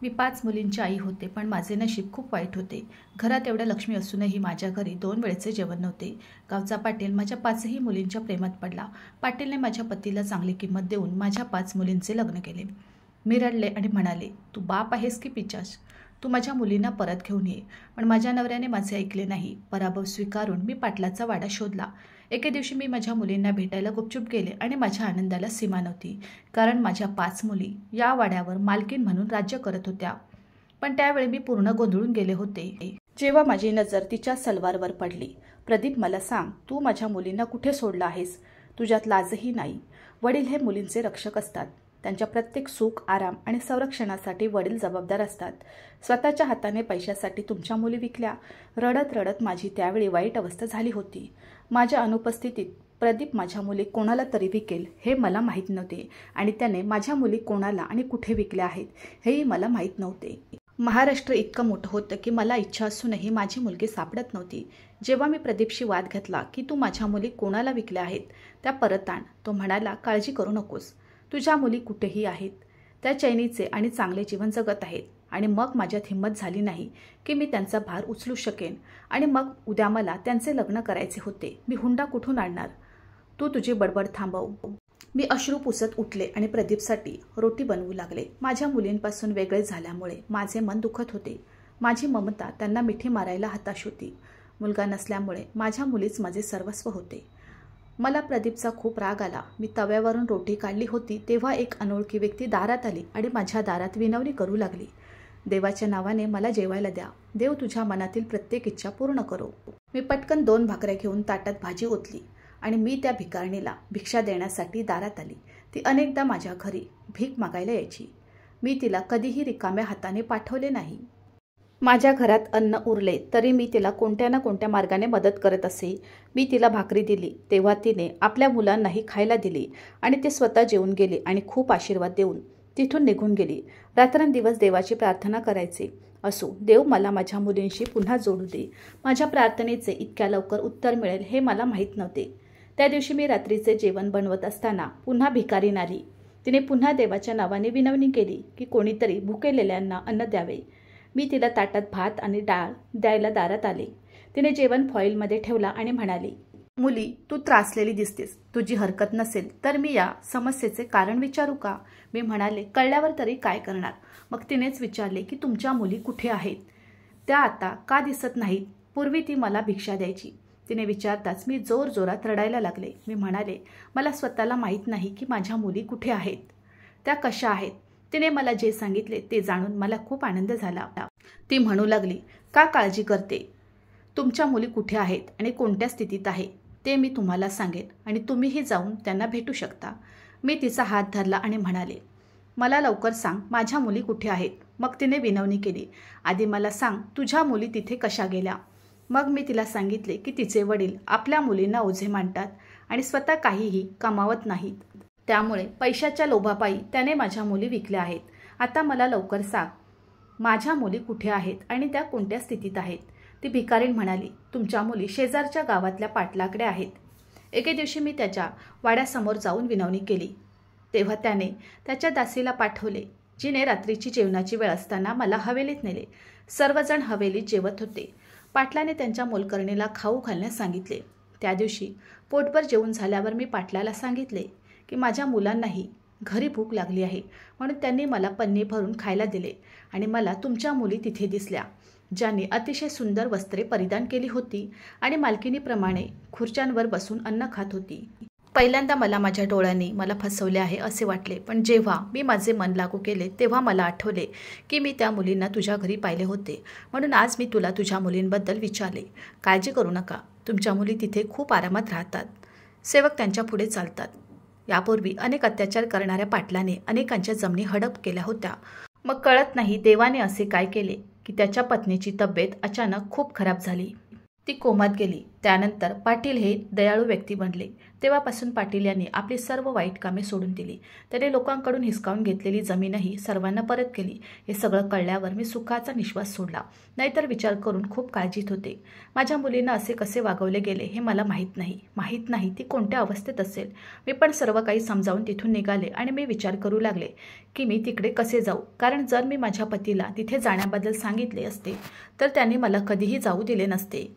मी 5 मुलींची आई होते, पण माझे नशीब खूप वाईट होते. घरात एवढ्या लक्ष्मी असूनही माझ्या घरी 2 वेळेचे जेवण नव्हते. गावचा पाटील माझ्या 5ही मुलींच्या प्रेमात पडला. पाटीलने माझ्या पतीला चांगली किंमत देऊन माझ्या 5 मुलींचे लग्न केले. मी रडले आणि म्हणाले, तू बाप आहेस की पिशाच? तू माझ्या मुलींना परत घेऊन ये. पण माझ्या नवऱ्याने माझे ऐकले नाही. पराभव स्वीकारून मी पाटलाचा वाडा शोधला. एके दिवशी मी माझ्या मुलींना भेटायला गुपचूप गेले आणि माझ्या आनंदाला सीमा नव्हती. कारण माझ्या 5 मुली या वाड्यावर मालकीण म्हणून राज्य करत होत्या. पण त्यावेळी मी पूर्ण गोंधळून गेले होते. जेव्हा माझी नजर तिच्या सलवारवर पडली. प्रदीप, मला सांग, तू माझ्या मुलींना कुठे सोडला आहेस? तुझ्यात लाजही नाही. वडील हे मुलींचे रक्षक असतात. त्यांच्या प्रत्येक सुख, आराम आणि संरक्षणासाठी वडील जबाबदार असतात. स्वतःच्या हाताने पैशासाठी तुमच्या मुली विकल्या. रडत रडत माझी त्यावेळी वाईट अवस्था झाली होती. माझ्या अनुपस्थितीत प्रदीप माझ्या मुली कोणाला तरी विकेल हे मला माहीत नव्हते आणि त्याने माझ्या मुली कोणाला आणि कुठे विकल्या आहेत हेही मला माहीत नव्हते. महाराष्ट्र इतकं मोठं होतं की मला इच्छा असूनही माझी मुलगी सापडत नव्हती. जेव्हा मी प्रदीपशी वाद घातला की तू माझ्या मुली कोणाला विकल्या आहेत त्या परत आण, तो म्हणाला, काळजी करू नकोस, तुझ्या मुली कुठेही आहेत. त्या चैनीचे आणि चांगले जीवन जगत आहेत. आणि मग माझ्यात हिंमत झाली नाही की मी त्यांचा भार उचलू शकेन. आणि मग उद्या मला त्यांचे लग्न करायचे होते. मी हुंडा कुठून आणणार? तू तुझी बडबड थांबव. मी अश्रू पुसत उठले आणि प्रदीपसाठी रोटी बनवू लागले. माझ्या मुलींपासून वेगळे झाल्यामुळे माझे मन दुखत होते. माझी ममता त्यांना मिठी मारायला हताश होती. मुलगा नसल्यामुळे माझ्या मुलीच माझे सर्वस्व होते. मला प्रदीपचा खूप राग आला. मी तव्यावरून रोटी काढली होती तेव्हा एक अनोळखी व्यक्ती दारात आली आणि माझ्या दारात विनवणी करू लागली. देवाच्या नावाने मला जेवायला द्या. देव तुझ्या मनातील प्रत्येक इच्छा पूर्ण करो. मी पटकन 2 भाकऱ्या घेऊन ताटात भाजी ओतली आणि मी त्या भिकारणीला भिक्षा देण्यासाठी दारात आली. ती अनेकदा माझ्या घरी भीक मागायला यायची. मी तिला कधीही रिकाम्या हाताने पाठवले नाही. माझ्या घरात अन्न उरले तरी मी तिला कोणत्या ना कोणत्या मार्गाने मदत करत असे. मी तिला भाकरी दिली तेव्हा तिने आपल्या मुलांनाही खायला दिली आणि ते स्वतः जेवून गेले आणि खूप आशीर्वाद देऊन तिथून निघून गेली. रात्रंदिवस देवाची प्रार्थना करायचे. असो, देव मला माझ्या मुलींशी पुन्हा जोडू दे. माझ्या प्रार्थनेचे इतक्या लवकर उत्तर मिळेल हे मला माहीत नव्हते. त्या दिवशी मी रात्रीचे जेवण बनवत असताना पुन्हा भिकारीण आली. तिने पुन्हा देवाच्या नावाने विनवणी केली की कोणीतरी भुकेलेल्यांना अन्न द्यावे. मी तिला ताटात भात आणि डाळ द्यायला दारात आले. तिने जेवण फॉईलमध्ये ठेवला आणि म्हणाली, मुली, तू त्रासलेली दिसतेस. तुझी हरकत नसेल तर मी या समस्येचे कारण विचारू का? मी म्हणाले, कळल्यावर तरी काय करणार? मग तिनेच विचारले की तुमच्या मुली कुठे आहेत? त्या आता का दिसत नाहीत? पूर्वी ती मला भिक्षा द्यायची. तिने विचारताच मी जोरजोरात रडायला लागले. मी म्हणाले, मला स्वतःला माहीत नाही की माझ्या मुली कुठे आहेत, त्या कशा आहेत. तिने मला जे सांगितले ते जाणून मला खूप आनंद झाला. ती म्हणू लागली, का काळजी करते? तुमच्या मुली कुठे आहेत आणि कोणत्या स्थितीत आहे ते मी तुम्हाला सांगेन आणि तुम्हीही जाऊन त्यांना भेटू शकता. मी तिचा हात धरला आणि म्हणाले, मला लवकर सांग, माझ्या मुली कुठे आहेत? मग तिने विनवणी केली, आधी मला सांग, तुझ्या मुली तिथे कशा गेल्या? मग मी तिला सांगितले की तिचे वडील आपल्या मुलींना ओझे मानतात आणि स्वतः काहीही कमावत नाहीत. त्यामुळे पैशाच्या लोभापायी त्याने माझ्या मुली विकल्या आहेत. आता मला लवकर सांग, माझ्या मुली कुठे आहेत आणि त्या कोणत्या स्थितीत आहेत? ती भिकारीण म्हणाली, तुमच्या मुली शेजारच्या गावातल्या पाटलाकडे आहेत. एके दिवशी मी त्याच्या वाड्यासमोर जाऊन विनवणी केली तेव्हा त्याने त्याच्या दासीला पाठवले, जिने रात्रीची जेवणाची वेळ असताना मला हवेलीत नेले. सर्वजण हवेलीत जेवत होते. पाटलाने त्यांच्या मोलकरणीला खाऊ घालण्यास सांगितले. त्या दिवशी पोटभर जेवून झाल्यावर मी पाटलाला सांगितले की माझ्या मुलांनाही घरी भूक लागली आहे, म्हणून त्यांनी मला पन्नी भरून खायला दिले आणि मला तुमच्या मुली तिथे दिसल्या, ज्यांनी अतिशय सुंदर वस्त्रे परिधान केली होती आणि मालकिनीप्रमाणे खुर्च्यांवर बसून अन्न खात होती. पहिल्यांदा मला माझ्या डोळ्यांनी मला फसवले आहे असे वाटले, पण जेव्हा मी माझे मन लागू केले तेव्हा मला आठवले की मी त्या मुलींना तुझ्या घरी पाहिले होते. म्हणून आज मी तुला तुझ्या मुलींबद्दल विचारले. काळजी करू नका, तुमच्या मुली तिथे खूप आरामात राहतात. सेवक त्यांच्या पुढे चालतात. यापूर्वी अनेक अत्याचार करणाऱ्या पाटलाने अनेकांच्या जमिनी हडप केल्या होत्या. मग कळत नाही देवाने असे काय केले की त्याच्या पत्नीची तब्येत अचानक खूप खराब झाली. ती कोमात गेली. त्यानंतर पाटील हे दयाळू व्यक्ती बनले. तेव्हापासून पाटील यांनी आपली सर्व वाईट कामे सोडून दिली. त्याने लोकांकडून हिसकावून घेतलेली जमीनही सर्वांना परत केली. हे सगळं कळल्यावर मी सुखाचा निश्वास सोडला. नाहीतर विचार करून खूप काळजीत होते. माझ्या मुलींना असे कसे वागवले गेले हे मला माहीत नाही ती कोणत्या अवस्थेत असेल. मी पण सर्व काही समजावून तिथून निघाले आणि मी विचार करू लागले की मी तिकडे कसे जाऊ. कारण जर मी माझ्या पतीला तिथे जाण्याबद्दल सांगितले असते तर त्यांनी मला कधीही जाऊ दिले नसते.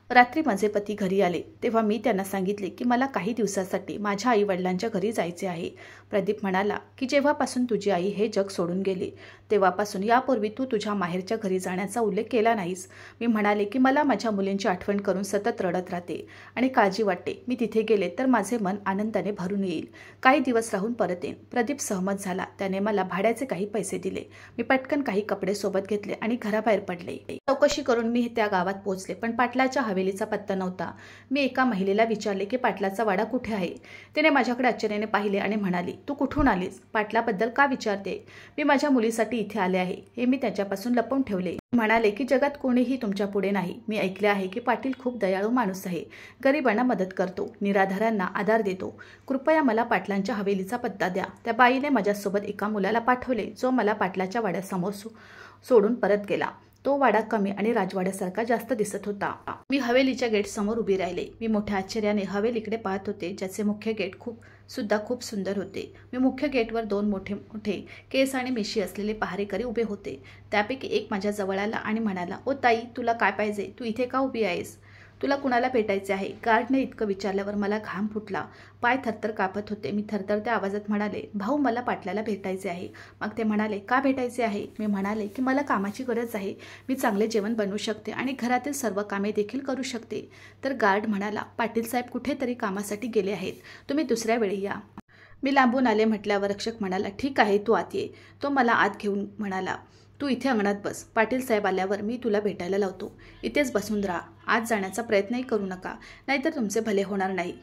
रात्री माझे पती घरी आले तेव्हा मी त्यांना सांगितले की मला काही दिवसासाठी माझ्या आईवडिलांच्या घरी जायचे आहे. प्रदीप म्हणाला की जेव्हापासून तुझी आई हे जग सोडून गेली तेव्हापासून यापूर्वी तू तुझ्या माहेरच्या घरी जाण्याचा उल्लेख केला नाहीस. मी म्हणाले की मला माझ्या मुलींची आठवण करून सतत रडत राहते आणि काळजी वाटते. मी तिथे गेले तर माझे मन आनंदाने भरून येईल. काही दिवस राहून परत येईन. प्रदीप सहमत झाला. त्याने मला भाड्याचे काही पैसे दिले. मी पटकन काही कपडे सोबत घेतले आणि घराबाहेर पडले. चौकशी करून मी त्या गावात पोहोचले पण पाटलाच्या हवेलीचा पत्ता नव्हता. मी एका महिलेला विचारले की पाटलाचा वाडा कुठे आहे. तिने माझ्याकडे आश्चर्याने पाहिले आणि म्हणाली, तू कुठून आलीस? पाटलाबद्दल का विचारते? मी माझ्या मुलीसाठी इथे आले आहे हे मी त्याच्यापासून लपवून ठेवले. म्हणाले की जगात कोणीही तुमच्या पुढे नाही. मी ऐकले आहे की पाटील खूप दयाळू माणूस आहे. गरिबांना मदत करतो, निराधारांना आधार देतो. कृपया मला पाटलांच्या हवेलीचा पत्ता द्या. त्या बाईने माझ्यासोबत एका मुलाला पाठवले जो मला पाटलाच्या वाड्यासमोर सोडून परत गेला. तो वाडा कमी आणि राजवाड्यासारखा जास्त दिसत होता. मी हवेलीच्या गेट समोर उभी राहिले. मी मोठ्या आश्चर्याने हवेलीकडे पाहत होते ज्याचे मुख्य गेट सुद्धा खूप सुंदर होते. मी मुख्य गेटवर 2 मोठे केस आणि मिशी असलेले पहारेकरी उभे होते. त्यापैकी एक माझ्या जवळ आला आणि म्हणाला, ओ ताई, तुला काय पाहिजे? तू इथे का उभी आहेस? तुला कुणाला भेटायचे आहे? गार्डने इतकं विचारल्यावर मला घाम फुटला. पाय थरथर कापत होते. मी थरथरत्या आवाजात म्हणाले, भाऊ, मला पाटलाला भेटायचे आहे. मग ते म्हणाले, का भेटायचे आहे? मी म्हणाले की मला कामाची गरज आहे. मी चांगले जेवण बनवू शकते आणि घरातील सर्व कामे देखील करू शकते. तर गार्ड म्हणाला, पाटील साहेब कुठेतरी कामासाठी गेले आहेत. तुम्ही दुसऱ्या वेळी या. मी लांबून आले म्हटल्यावर रक्षक म्हणाला, ठीक आहे, तू आत ये. तो मला आत घेऊन म्हणाला, तू इथे अंगणात बस. पाटील साहेब आल्यावर मी तुला भेटायला लावतो. इथेच बसून राहा. आत जाण्याचा प्रयत्नही करू नका, नाहीतर तुमचे भले होणार नाही.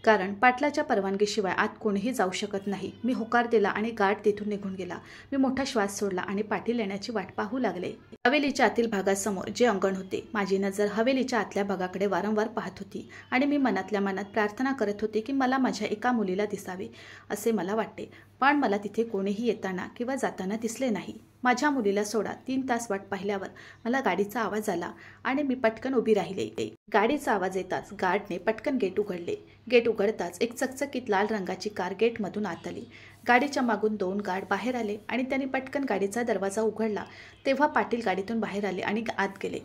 कारण पाटलाच्या परवानगीशिवाय आत कोणीही जाऊ शकत नाही. मी होकार दिला आणि गार्ड तिथून निघून गेला. मी मोठा श्वास सोडला आणि पाटील येण्याची वाट पाहू लागले. हवेलीच्या आतील भागासमोर जे अंगण होते, माझी नजर हवेलीच्या आतल्या भागाकडे वारंवार पाहत होती आणि मी मनातल्या मनात प्रार्थना करत होते की मला माझ्या एका मुलीला दिसावे असे मला वाटते. पण मला तिथे कोणीही येताना किंवा जाताना दिसले नाही. माझ्या मुलीला सोडा 3 तास वाट पाहिल्यावर मला गाडीचा आवाज आला आणि मी पटकन उभी राहिले. गाडीचा आवाज येताच गार्डने पटकन गेट उघडले. गेट उघडताच एक चकचकीत लाल रंगाची कार गेटमधून आत आली. गाडीच्या मागून 2 गार्ड बाहेर आले आणि त्यांनी पटकन गाडीचा दरवाजा उघडला. तेव्हा पाटील गाडीतून बाहेर आले आणि आत गेले.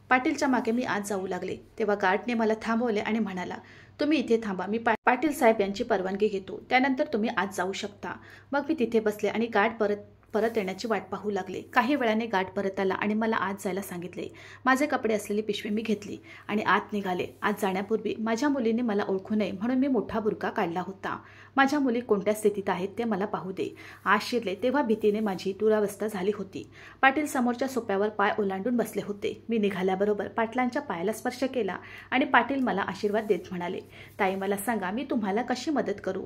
पाटीलच्या मागे मी आत जाऊ लागले. तेव्हा गार्डने मला थांबवले आणि म्हणाला, तुम्ही इथे थांबा. मी पाटील साहेब यांची परवानगी घेतो. त्यानंतर तुम्ही आत जाऊ शकता. मग मी तिथे बसले आणि गार्ड परत येण्याची वाट पाहू लागले. काही वेळाने गार्ड परत आला आणि मला आत जायला सांगितले. माझे कपडे असलेली पिशवी मी घेतली आणि आत निघाले. आत जाण्यापूर्वी माझ्या मुलीने मला ओळखू नये म्हणून मी मोठा बुरका काढला होता. माझ्या मुली कोणत्या स्थितीत आहेत ते मला पाहू दे. आत शिरले तेव्हा भीतीने माझी दुरावस्था झाली होती. पाटील समोरच्या सोप्यावर पाय ओलांडून बसले होते. मी निघाल्याबरोबर पाटलांच्या पायाला स्पर्श केला आणि पाटील मला आशीर्वाद देत म्हणाले, ताई, मला सांगा, मी तुम्हाला कशी मदत करू?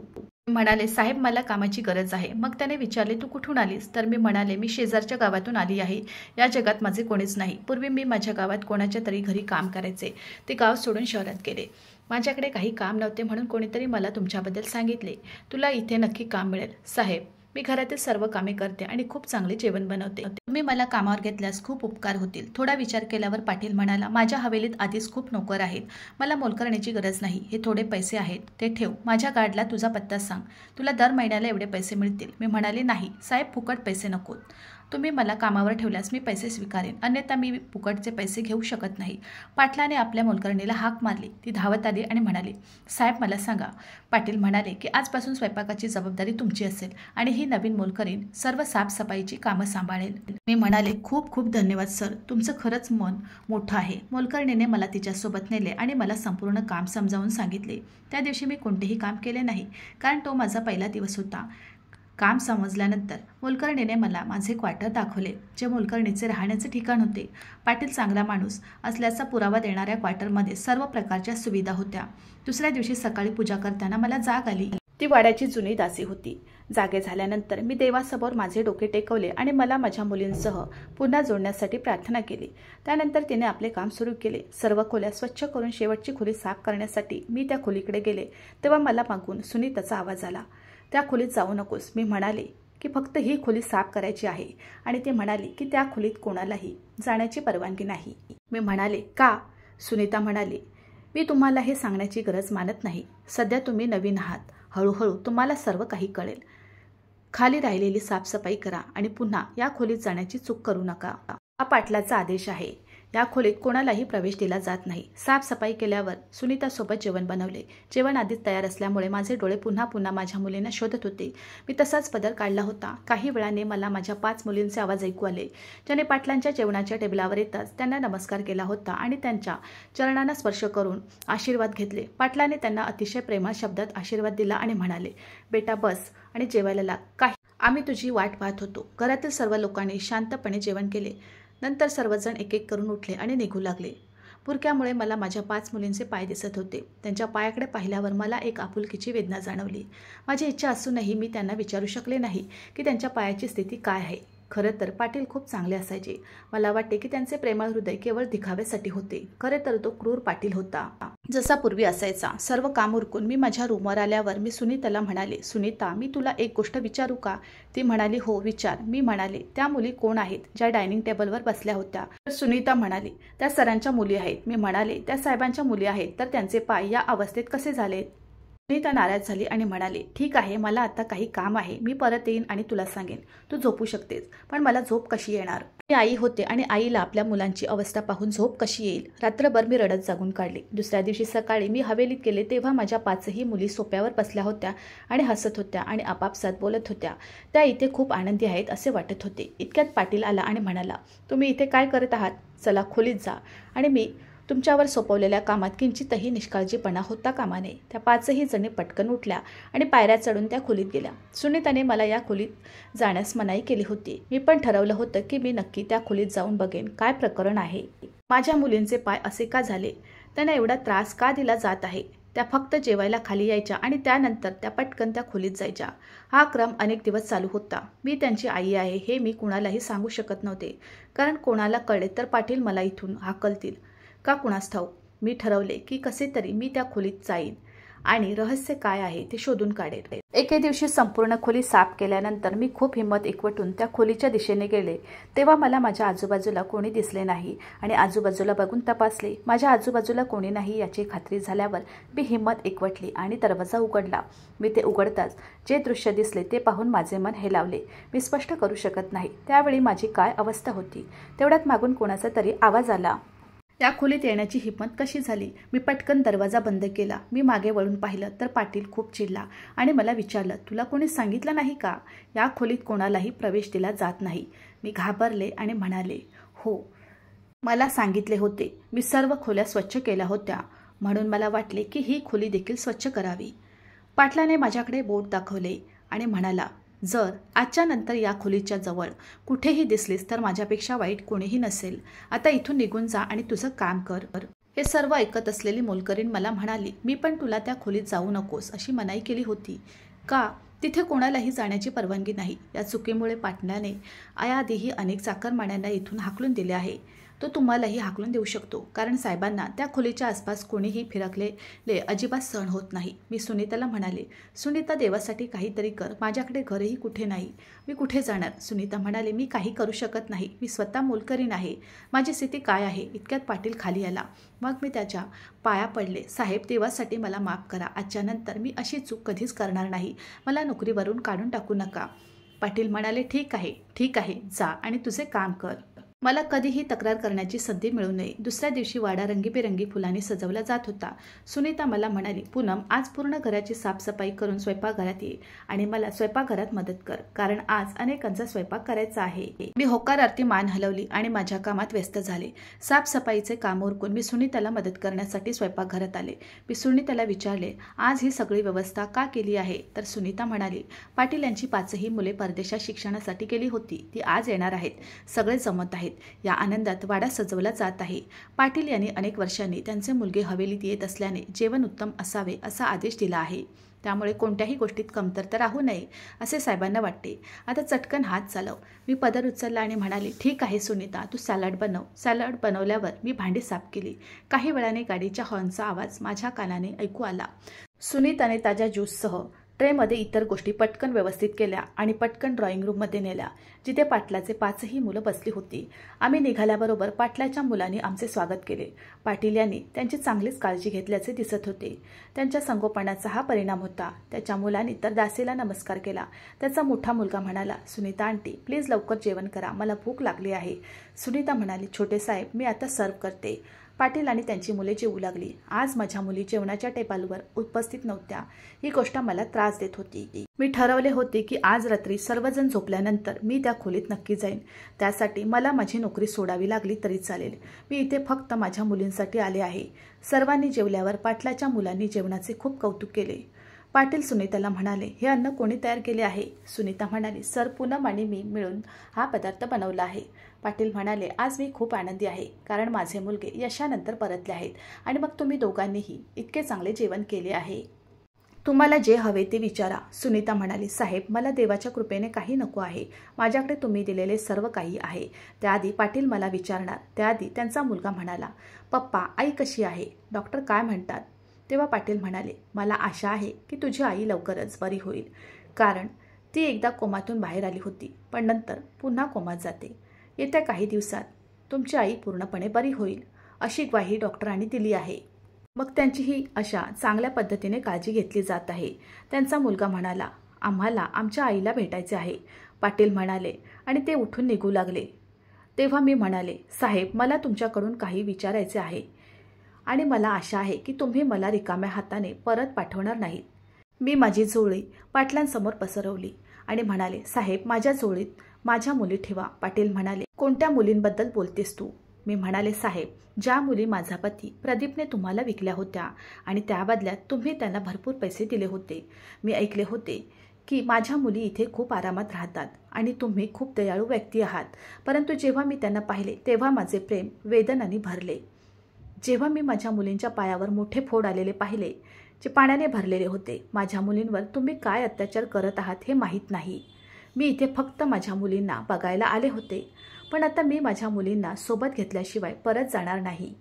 म्हणाले, साहेब, मला कामाची गरज आहे. मग त्याने विचारले, तू कुठून आलीस? तर मी म्हणाले, मी शेजारच्या गावातून आली आहे. या जगात माझे कोणीच नाही. पूर्वी मी माझ्या गावात कोणाच्या तरी घरी काम करायचे. ते गाव सोडून शहरात गेले. माझ्याकडे काही काम नव्हते म्हणून कोणीतरी मला तुमच्याबद्दल सांगितले. तुला इथे नक्की काम मिळेल. साहेब, मी घरातील सर्व कामे करते आणि खूप चांगले जेवण बनवते. तुम्ही मला कामावर घेतल्यास खूप उपकार होतील. थोडा विचार केल्यावर पाटील म्हणाला, माझ्या हवेलीत आधीच खूप नोकर आहेत. मला मोलकरणीची गरज नाही. हे थोडे पैसे आहेत, ते ठेव. माझ्या गार्डला तुझा पत्ता सांग. तुला दर महिन्याला एवढे पैसे मिळतील. मी म्हणाले, नाही साहेब, फुकट पैसे नकोत. तुम्ही मला कामावर ठेवल्यास मी पैसे स्वीकारेन, अन्यथा मी फुकटचे पैसे घेऊ शकत नाही. पाटलाने आपल्या मोलकरणीला हाक मारली. ती धावत आली आणि म्हणाली, साहेब, मला सांगा. पाटील म्हणाले की आजपासून स्वयंपाकाची जबाबदारी तुमची असेल आणि ही नवीन मोलकरीण सर्व साफसफाईची कामं सांभाळेल. मी म्हणाले, खूप खूप धन्यवाद सर, तुमचं खरंच मन मोठं आहे. मोलकरणीने मला तिच्यासोबत नेले आणि मला संपूर्ण काम समजावून सांगितले. त्या दिवशी मी कोणतेही काम केले नाही कारण तो माझा पहिला दिवस होता. काम समजल्यानंतर मोलकरणीने मला माझे क्वार्टर दाखवले, जे मोलकरणीचे राहण्याचे ठिकाण होते. पाटील चांगला माणूस असल्याचा पुरावा देणाऱ्या क्वार्टरमध्ये सर्व प्रकारच्या सुविधा होत्या. दुसऱ्या दिवशी सकाळी पूजा करताना मला जाग आली. ती वाड्याची जुनी दासी होती. जागे झाल्यानंतर मी देवासमोर माझे डोके टेकवले आणि मला माझ्या मुलींसह पुन्हा जोडण्यासाठी प्रार्थना केली. त्यानंतर तिने आपले काम सुरू केले. सर्व खोल्या स्वच्छ करून शेवटची खोली साफ करण्यासाठी मी त्या खोलीकडे गेले तेव्हा मला मागून सुनीताचा आवाज आला. त्या खोलीत जाऊ नकोस. मी म्हणाले की फक्त ही खोली साफ करायची आहे आणि ती म्हणाली की त्या खोलीत कोणालाही जाण्याची परवानगी नाही. मी म्हणाले का? सुनीता म्हणाली मी तुम्हाला हे सांगण्याची गरज मानत नाही. सध्या तुम्ही नवीन आहात. हळूहळू तुम्हाला सर्व काही कळेल. खाली राहिलेली साफसफाई करा आणि पुन्हा या खोलीत जाण्याची चूक करू नका. हा पाटलाचा आदेश आहे. या खोलीत कोणालाही प्रवेश दिला जात नाही. साफसफाई केल्यावर सुनीतासोबत जेवण बनवले. जेवण आधीच तयार असल्यामुळे माझे डोळे पुन्हा पुन्हा माझ्या मुलींना शोधत होते. मी तसाच पदर काढला होता. काही वेळाने मला माझ्या 5 मुलींचे आवाज ऐकू आले, ज्याने पाटलांच्या जेवणाच्या टेबलावर येताच त्यांना नमस्कार केला होता आणि त्यांच्या चरणांना स्पर्श करून आशीर्वाद घेतले. पाटलाने त्यांना अतिशय प्रेमळ शब्दात आशीर्वाद दिला आणि म्हणाले, बेटा बस आणि जेवायला लाग. आम्ही तुझी वाट पाहत होतो. घरातील सर्व लोकांनी शांतपणे जेवण केले. नंतर सर्वजण एक एक करून उठले आणि निघू लागले. पुरक्यामुळे मला माझ्या 5 मुलींचे पाय दिसत होते. त्यांच्या पायाकडे पाहिल्यावर मला एक आपुलकीची वेदना जाणवली. माझी इच्छा असूनही मी त्यांना विचारू शकले नाही की त्यांच्या पायाची स्थिती काय आहे. खरं तर पाटील खूप चांगले असायचे. मला वाटते की त्यांचे प्रेमळ हृदय केवळ दिखाव्यासाठी होते. खरे तर तो क्रूर पाटील होता, जसा पूर्वी असायचा. सर्व काम उरकून मी माझ्या रूमवर आल्यावर मी सुनीताला म्हणाले, सुनीता मी तुला एक गोष्ट विचारू का? ती म्हणाली हो विचार. मी म्हणाले त्या मुली कोण आहेत ज्या डायनिंग टेबलवर बसल्या होत्या? तर सुनीता म्हणाली त्या सरांच्या मुली आहेत. मी म्हणाले त्या साहेबांच्या मुली आहेत. तर त्यांचे पाय या अवस्थेत कसे झालेत? सुनीता नाराज झाली आणि म्हणाली ठीक आहे, मला आता काही काम आहे. मी परत येईन आणि तुला सांगेन. तू झोपू शकतेस. पण मला झोप कशी येणार? मी आई होते आणि आईला आपल्या मुलांची अवस्था पाहून झोप कशी येईल? रात्रभर मी रडत जागून काढली. दुसऱ्या दिवशी सकाळी मी हवेलीत गेले तेव्हा माझ्या 5ही मुली सोप्यावर बसल्या होत्या आणि हसत होत्या आणि आपापसात बोलत होत्या. त्या इथे खूप आनंदी आहेत असे वाटत होते. इतक्यात पाटील आला आणि म्हणाला, तुम्ही इथे काय करत आहात? चला खोलीत जा आणि मी तुमच्यावर सोपवलेल्या कामात किंचितही निष्काळजीपणा होता कामा नये. त्या 5ही जणी पटकन उठल्या आणि पायऱ्या चढून त्या खोलीत गेल्या. सुनीताने मला या खोलीत जाण्यास मनाई केली होती. मी पण ठरवलं होतं की मी नक्की त्या खोलीत जाऊन बघेन काय प्रकरण आहे. माझ्या मुलींचे पाय असे का झाले? त्यांना एवढा त्रास का दिला जात आहे? त्या फक्त जेवायला खाली यायच्या आणि त्यानंतर त्या पटकन त्या खोलीत जायच्या. हा क्रम अनेक दिवस चालू होता. मी त्यांची आई आहे हे मी कुणालाही सांगू शकत नव्हते, कारण कोणाला कळले तर पाटील मला इथून हाकलतील का कुणास ठाऊक. मी ठरवले की कसे तरी मी त्या खोलीत जाईन आणि रहस्य काय आहे ते शोधून काढेल. एके दिवशी संपूर्ण खोली साफ केल्यानंतर मी खूप हिंमत एकवटून त्या खोलीच्या दिशेने गेले तेव्हा मला माझ्या आजूबाजूला कोणी दिसले नाही आणि आजूबाजूला बघून तपासले. माझ्या आजूबाजूला कोणी नाही याची खात्री झाल्यावर मी हिंमत एकवटली आणि दरवाजा उघडला. मी ते उघडताच जे दृश्य दिसले ते पाहून माझे मन हेलावले. मी स्पष्ट करू शकत नाही त्यावेळी माझी काय अवस्था होती. तेवढ्यात मागून कोणाचा तरी आवाज आला. या खोलीत येण्याची हिंमत कशी झाली? मी पटकन दरवाजा बंद केला. मी मागे वळून पाहिलं तर पाटील खूप चिडला आणि मला विचारलं, तुला कोणी सांगितलं नाही का या खोलीत कोणालाही प्रवेश दिला जात नाही? मी घाबरले आणि म्हणाले, हो मला सांगितले होते. मी सर्व खोल्या स्वच्छ केल्या होत्या म्हणून मला वाटले की ही खोली देखील स्वच्छ करावी. पाटलाने माझ्याकडे बोट दाखवले आणि म्हणाला, जर आजच्या नंतर या खोलीच्या जवळ कुठेही दिसलीस तर माझ्यापेक्षा वाईट कोणीही नसेल. आता इथून निघून जा आणि तुझं काम कर. हे सर्व ऐकत असलेली मोलकरीण मला म्हणाली, मी पण तुला त्या खोलीत जाऊ नकोस अशी मनाई केली होती. का? तिथे कोणालाही जाण्याची परवानगी नाही. या चुकीमुळे पाटलाने आयाआधीही अनेक चाकरमान्यांना इथून हाकलून दिले आहे. तो तुम्हालाही हाकलून देऊ शकतो, कारण साहेबांना त्या खोलीच्या आसपास कोणीही फिरकलेले अजिबात सहन होत नाही. मी सुनीताला म्हणाले, सुनीता देवासाठी काहीतरी कर. माझ्याकडे घरही कुठे नाही. मी कुठे जाणार? सुनीता म्हणाले, मी काही करू शकत नाही. मी स्वतः मोलकरीण आहे. माझी स्थिती काय आहे? इतक्यात पाटील खाली आला. मग मी त्याच्या पाया पडले. साहेब देवासाठी मला माफ करा. आजच्या नंतर मी अशी चूक कधीच करणार नाही. मला नोकरीवरून काढून टाकू नका. पाटील म्हणाले, ठीक आहे जा आणि तुझे काम कर. मला कधीही तक्रार करण्याची संधी मिळू नये. दुसऱ्या दिवशी वाडा रंगीबेरंगी फुलांनी सजवला जात होता. सुनीता मला म्हणाली, पूनम आज पूर्ण घराची साफसफाई करून स्वयंपाकघरात ये आणि मला स्वयंपाकघरात मदत कर, कारण आज अनेकांचा स्वयंपाक करायचा आहे. मी होकारार्थी मान हलवली आणि माझ्या कामात व्यस्त झाले. साफसफाईचे काम उरकून मी सुनीताला मदत करण्यासाठी स्वयंपाकघरात आले. मी सुनीताला विचारले, आज ही सगळी व्यवस्था का केली आहे? तर सुनीता म्हणाली, पाटील यांची 5ही मुले परदेशात शिक्षणासाठी गेली होती. ती आज येणार आहेत. सगळे जमत आहेत. या आनंदात वाडा सजवला जात आहे. पाटील यांनी अनेक वर्षांनी त्यांचे मुलगे हवेलीत येत असल्याने जेवण उत्तम असावे असा आदेश दिला आहे. त्यामुळे कोणत्याही गोष्टीत कमतरता राहू नये असे साहेबांना वाटते. आता चटकन हात चालव. मी पदर उचलला आणि म्हणाले, ठीक आहे सुनीता, तू सॅलड बनव. सॅलड बनवल्यावर मी भांडी साफ केली. काही वेळाने गाडीच्या हॉर्नचा आवाज माझ्या कानाने ऐकू आला. सुनीताने ताज्या ज्यूससह ट्रेमध्ये इतर गोष्टी पटकन व्यवस्थित केल्या आणि पटकन ड्रॉइंग रूममध्ये नेल्या, जिथे पाटलाचे 5ही मुलं बसली होती. आम्ही निघाल्याबरोबर पाटलाच्या मुलांनी आमचे स्वागत केले. पाटील यांनी त्यांची चांगलीच काळजी घेतल्याचे दिसत होते. त्यांच्या संगोपनाचा हा परिणाम होता. त्याच्या मुलांनी तर दासीला नमस्कार केला. त्याचा मोठा मुलगा म्हणाला, सुनीता आंटी, प्लीज लवकर जेवण करा, मला भूक लागली आहे. सुनीता म्हणाली, छोटे साहेब, मी आता सर्व करते. पाटील आणि त्यांची मुले जेवू लागली. आज माझ्या मुली जेवणाच्या टेबलवर उपस्थित नव्हत्या. ही गोष्ट मला त्रास देत होती. मी ठरवले होते की आज रात्री सर्वजण झोपल्यानंतर मी त्या खोलीत नक्की जाईन. त्यासाठी मला माझी नोकरी सोडावी लागली तरी चालेल. मी इथे फक्त माझ्या मुलींसाठी आले आहे. सर्वांनी जेवल्यावर पाटलाच्या मुलांनी जेवणाचे खूप कौतुक केले. पाटील सुनीताला म्हणाले, हे अन्न कोणी तयार केले आहे? सुनीता म्हणाली, सर, पूनम आणि मी मिळून हा पदार्थ बनवला आहे. पाटील म्हणाले, आज मी खूप आनंदी आहे, कारण माझे मुलगे यशानंतर परतले आहेत आणि मग तुम्ही दोघांनीही इतके चांगले जेवण केले आहे. तुम्हाला जे हवे ते विचारा. सुनीता म्हणाली, साहेब, मला देवाच्या कृपेने काही नको आहे. माझ्याकडे तुम्ही दिलेले सर्व काही आहे. त्याआधी पाटील मला विचारणार. त्याआधी त्यांचा मुलगा म्हणाला, पप्पा, आई कशी आहे? डॉक्टर काय म्हणतात? तेव्हा पाटील म्हणाले, मला आशा आहे की तुझी आई लवकरच बरी होईल, कारण ती एकदा कोमातून बाहेर आली होती, पण नंतर पुन्हा कोमात जाते. येत्या काही दिवसात तुमची आई पूर्णपणे बरी होईल, अशी ग्वाही डॉक्टरांनी दिली आहे. मग त्यांची ही अशा चांगल्या पद्धतीने काळजी घेतली जात आहे. त्यांचा मुलगा म्हणाला, आम्हाला आमच्या आईला भेटायचे आहे. पाटील म्हणाले आणि ते उठून निघू लागले. तेव्हा मी म्हणाले, साहेब, मला तुमच्याकडून काही विचारायचे आहे आणि मला आशा आहे की तुम्ही मला रिकाम्या हाताने परत पाठवणार नाही. मी माझी झोळी पाटलांसमोर पसरवली आणि म्हणाले, साहेब, माझ्या झोळीत माझ्या मुली ठेवा. पाटील म्हणाले, कोणत्या मुलींबद्दल बोलतेस तू? मी म्हणाले, साहेब, ज्या मुली माझा पती प्रदीपने तुम्हाला विकल्या होत्या आणि त्या बदल्यात तुम्ही त्यांना भरपूर पैसे दिले होते. मी ऐकले होते की माझ्या मुली इथे खूप आरामात राहतात आणि तुम्ही खूप दयाळू व्यक्ती आहात. परंतु जेव्हा मी त्यांना पाहिले तेव्हा माझे प्रेम वेदनाने भरले. जेव्हा मी माझ्या मुलींच्या पायावर मोठे फोड आलेले पाहिले, जे पाण्याने भरलेले होते. माझ्या मुलींवर तुम्ही काय अत्याचार करत आहात हे माहीत नाही. मी इथे फक्त माझ्या मुलींना बघायला आले होते, पण आता मी माझ्या मुलींना सोबत घेतल्याशिवाय परत जाणार नाही.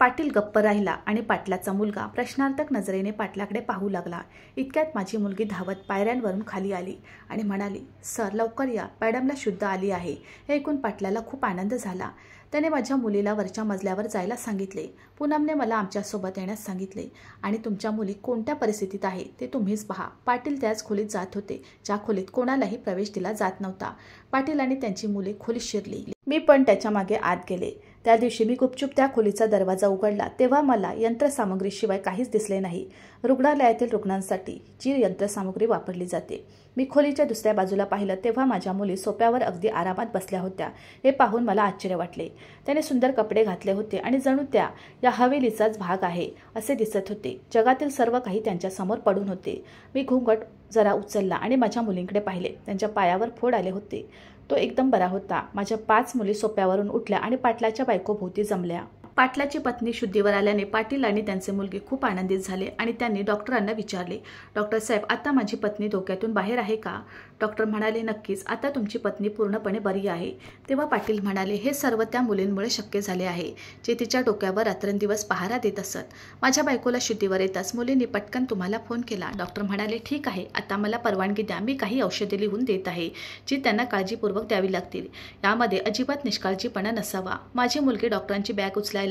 पाटील गप्प राहिला आणि पाटलाचा मुलगा प्रश्नार्थक नजरेने पाटलाकडे पाहू लागला. इतक्यात माझी मुलगी धावत पायऱ्यांवरून खाली आली आणि म्हणाली, सर, लवकर या, मॅडमला शुद्ध आली आहे. हे ऐकून पाटलाला खूप आनंद झाला. त्याने माझ्या मुलीला वरच्या मजल्यावर जायला सांगितले. पूनमने मला आमच्यासोबत येण्यास सांगितले आणि तुमच्या मुली कोणत्या परिस्थितीत आहे ते तुम्हीच पहा. पाटील त्याच खोलीत जात होते ज्या खोलीत कोणालाही प्रवेश दिला जात नव्हता. पाटील आणि त्यांची मुले खोलीत शिरली. मी पण त्याच्या मागे आत गेले. त्या दिवशी मी गुपचूप त्या खोलीचा दरवाजा उघडला तेव्हा मला यंत्रसामुग्रीशिवाय काहीच दिसले नाही. रुग्णालयातील रुग्णांसाठी जी यंत्रसामुग्री वापरली जाते. मी खोलीच्या दुसऱ्या बाजूला पाहिलं तेव्हा माझ्या मुली सोप्यावर अगदी आरामात बसल्या होत्या. हे पाहून मला आश्चर्य वाटले. त्याने सुंदर कपडे घातले होते आणि जणू त्या या हवेलीचाच भाग आहे असे दिसत होते. जगातील सर्व काही त्यांच्यासमोर पडून होते. मी घुंगट जरा उचलला आणि माझ्या मुलींकडे पाहिले. त्यांच्या पायावर फोड आले होते. तो एकदम बरा होता. माझ्या 5 मुली सोप्यावरून उठल्या आणि पाटलाच्या बायकोभोवती जमल्या. पाटलाची पत्नी शुद्धीवर आल्याने पाटील आणि त्यांचे मुलगे खूप आनंदित झाले आणि त्यांनी डॉक्टरांना विचारले, डॉक्टर साहेब, आता माझी पत्नी धोक्यातून बाहेर आहे का? डॉक्टर म्हणाले, नक्कीच, आता तुमची पत्नी पूर्णपणे बरी आहे. तेव्हा पाटील म्हणाले, हे सर्व त्या मुलींमुळे शक्य झाले आहे, जे तिच्या डोक्यावर रात्रंदिवस पहारा देत असत. माझ्या बायकोला शुद्धीवर येताच मुलींनी पटकन तुम्हाला फोन केला. डॉक्टर म्हणाले, ठीक आहे, आता मला परवानगी द्या. मी काही औषधे लिहून देत आहे, जी त्यांना काळजीपूर्वक द्यावी लागतील. यामध्ये अजिबात निष्काळजीपणा नसावा. माझी मुलगी डॉक्टरांची बॅग उचलायला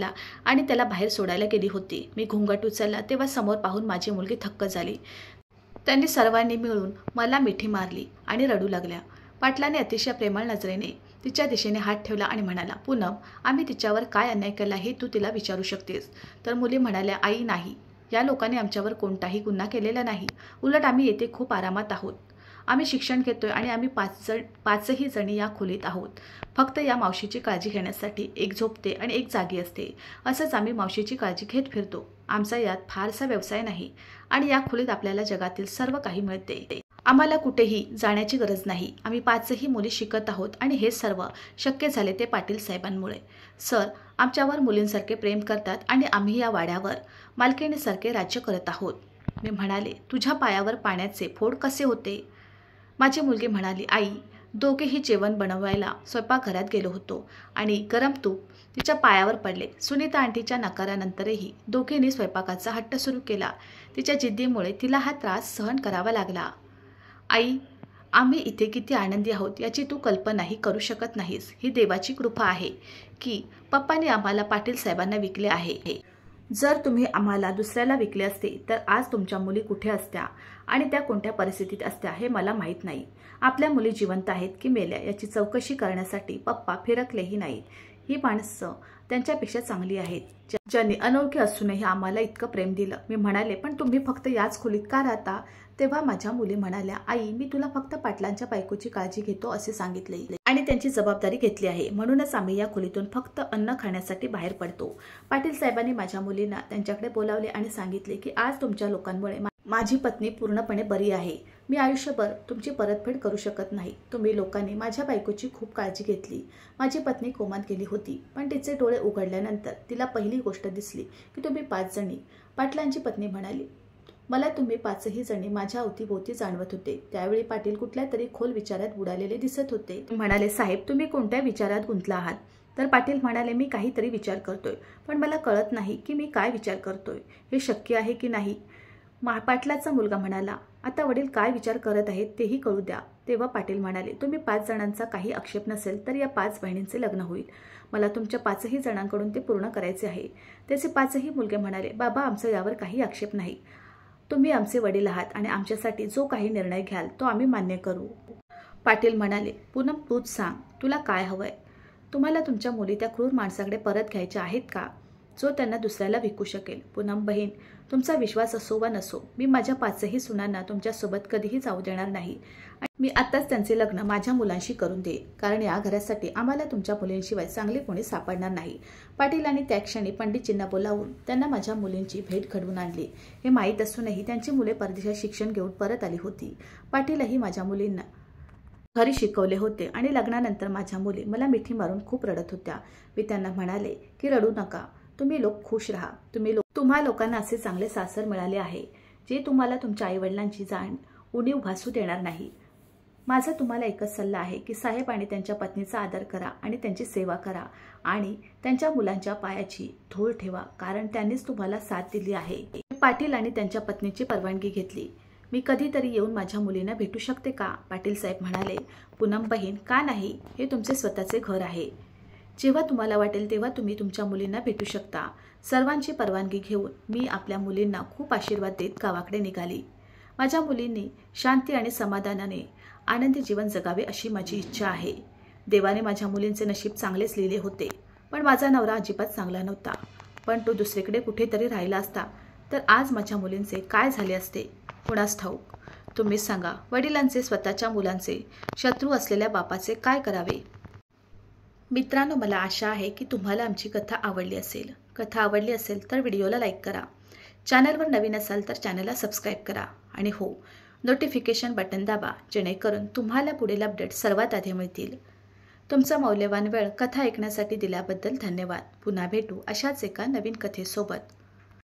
आणि त्याला बाहेर सोडायला गेली होती. मी घुंगट उचलला तेव्हा समोर पाहून माझी मुलगी थक्क झाली. त्यांनी सर्वांनी मिळून मला मिठी मारली आणि रडू लागल्या. पाटलाने अतिशय प्रेमळ नजरेने तिच्या दिशेने हात ठेवला आणि म्हणाला, पूनम, आम्ही तिच्यावर काय अन्याय केला हे तू तिला विचारू शकतेस. तर मुली म्हणाल्या, आई, नाही, या लोकांनी आमच्यावर कोणताही गुन्हा केलेला नाही. उलट आम्ही येथे खूप आरामात आहोत. आम्ही शिक्षण घेतोय आणि आम्ही 5ही जणी या खोलीत आहोत. फक्त या मावशीची काळजी घेण्यासाठी एक झोपते आणि एक जागी असते. असंच आम्ही मावशीची काळजी घेत फिरतो. आमचा यात फारसा व्यवसाय नाही आणि या खोलीत आपल्याला जगातील सर्व काही मिळते. आम्हाला कुठेही जाण्याची गरज नाही. आम्ही 5ही मुली शिकत आहोत आणि हे सर्व शक्य झाले ते पाटील साहेबांमुळे. सर आमच्यावर मुलींसारखे प्रेम करतात आणि आम्ही या वाड्यावर मालकिणीसारखे राज्य करत आहोत. मी म्हणाले, तुझ्या पायावर पाण्याचे फोड कसे होते? माझी मुलगी म्हणाली, आई दोघेही जेवण बनवायला स्वयंपाकघरात गेलो होतो आणि गरम तूप तिच्या पायावर पडले. सुनीता आंटीच्या नकारानंतरही दोघींनी स्वयंपाकाचा हट्ट सुरू केला. तिच्या जिद्दीमुळे तिला हा त्रास सहन करावा लागला. आई आम्ही इथे किती आनंदी आहोत याची तू कल्पनाही करू शकत नाहीस. ही देवाची कृपा आहे की पप्पांनी आम्हाला पाटील साहेबांना विकले आहे. जर तुम्ही आम्हाला दुसऱ्याला विकले असते तर आज तुमच्या मुली कुठे असत्या आणि त्या कोणत्या परिस्थितीत असत्या हे मला माहीत नाही. आपल्या मुली जिवंत आहेत की मेल्या याची चौकशी करण्यासाठी पप्पा फिरकलेही नाहीत. ही माणसं त्यांच्यापेक्षा चांगली आहेत, ज्यांनी अनोळखी असूनही आम्हाला इतकं प्रेम दिलं. मी म्हणाले, पण तुम्ही फक्त याच खोलीत का राहता? तेव्हा माझ्या मुली म्हणाल्या, आई मी तुला फक्त पाटलांच्या बायकोची काळजी घेतो असे सांगितले आणि त्यांची जबाबदारी घेतली आहे. म्हणूनच आम्ही या खोलीतून फक्त अन्न खाण्यासाठी बाहेर पडतो. पाटील साहेबांनी माझ्या मुलींना त्यांच्याकडे बोलावले आणि सांगितले की आज तुमच्या लोकांमुळे माझी पत्नी पूर्णपणे बरी आहे. मी आयुष्यभर तुमची परतफेड करू शकत नाही. तुम्ही लोकांनी माझ्या बायकोची खूप काळजी घेतली. माझी पत्नी कोमात गेली होती, पण तिचे डोळे उघडल्यानंतर तिला पहिली गोष्ट दिसली की तुम्ही 5 जणी. पाटलांची पत्नी म्हणाली, मला तुम्ही 5ही जणी माझ्या अवतीभोवती जाणवत होते. त्यावेळी पाटील कुठल्या तरी खोल विचारात बुडालेले दिसत होते. म्हणाले, साहेब तुम्ही कोणत्या विचारात गुंतला आहात? तर पाटील म्हणाले, मी काहीतरी विचार करतोय, पण मला कळत नाही की मी काय विचार करतोय. हे शक्य आहे की नाही? पाटलाचा मुलगा म्हणाला, आता वडील काय विचार करत आहेत तेही कळू द्या. तेव्हा पाटील म्हणाले, तुम्ही 5 जणांचा काही आक्षेप नसेल तर या 5 बहिणींचे लग्न होईल. मला तुमच्या 5ही जणांकडून ते पूर्ण करायचे आहे. त्याचे 5ही मुलगे म्हणाले, बाबा आमचा यावर काही आक्षेप नाही. तुम्ही आमचे वडील आहात आणि आमच्यासाठी जो काही निर्णय घ्याल तो आम्ही मान्य करू. पाटील म्हणाले, पूनम तूच सांग तुला काय हवंय? तुम्हाला तुमच्या मुली त्या क्रूर माणसाकडे परत घ्यायच्या आहेत का, जो त्यांना दुसऱ्याला विकू शकेल? पूनम बहीण तुमचा विश्वास असो वा नसो, मी माझ्या 5ही सुनांना तुमच्यासोबत कधीही जाऊ देणार नाही. मी आत्ताच त्यांचे लग्न माझ्या मुलांशी करून देईन, कारण या घरासाठी आम्हाला तुमच्या मुलींशिवाय चांगले कोणी सापडणार नाही. पाटीलांनी त्या क्षणी पंडितजींना बोलावून त्यांना माझ्या मुलींची भेट घडवून आणली. हे माहीत असूनही त्यांची मुले परदेशात शिक्षण घेऊन परत आली होती. पाटीलही माझ्या मुलींना घरी शिकवले होते आणि लग्नानंतर माझ्या मुली मला मिठी मारून खूप रडत होत्या. मी त्यांना म्हणाले की रडू नका, तुम्ही लोक खुश राहा. तुम्हा लोकांना असे चांगले सासर मिळाले आहे जे तुम्हाला तुमच्या आईवडिलांची जाण उणीव भासू देणार नाही. माझा तुम्हाला एकच सल्ला आहे की साहेब आणि त्यांच्या पत्नीचा आदर करा आणि त्यांची सेवा करा आणि त्यांच्या मुलांच्या पायाची धूळ ठेवा, कारण त्यांनीच तुम्हाला साथ दिली आहे. पाटील आणि त्यांच्या पत्नीची परवानगी घेतली. मी कधीतरी येऊन माझ्या मुलींना भेटू शकते का? पाटील साहेब म्हणाले, पूनम बहीण का नाही, हे तुमचे स्वतःचे घर आहे. जेव्हा तुम्हाला वाटेल तेव्हा तुम्ही तुमच्या मुलींना भेटू शकता. सर्वांची परवानगी घेऊन मी आपल्या मुलींना खूप आशीर्वाद देत गावाकडे निघाली. माझ्या मुलींनी शांती आणि समाधानाने आनंदी जीवन जगावे अशी माझी इच्छा आहे. देवाने माझ्या मुलींचे नशीब चांगलेच लिहिले होते, पण माझा नवरा अजिबात चांगला नव्हता. पण तो दुसरीकडे कुठेतरी राहिला असता तर आज माझ्या मुलींचे काय झाले असते कुणास ठाऊक. तुम्हीच सांगा, वडिलांचे स्वतःच्या मुलांचे शत्रू असलेल्या बापाचे काय करावे? मित्रांनो, मला आशा आहे की तुम्हाला आमची कथा आवडली असेल. कथा आवडली असेल तर व्हिडिओला लाईक करा. चॅनलवर नवीन असाल तर चॅनलला सबस्क्राईब करा आणि हो, नोटिफिकेशन बटन दाबा, जेणेकरून तुम्हाला पुढील अपडेट सर्वात आधी मिळतील. तुमचा मौल्यवान वेळ कथा ऐकण्यासाठी दिल्याबद्दल धन्यवाद. पुन्हा भेटू अशाच एका नवीन कथेसोबत.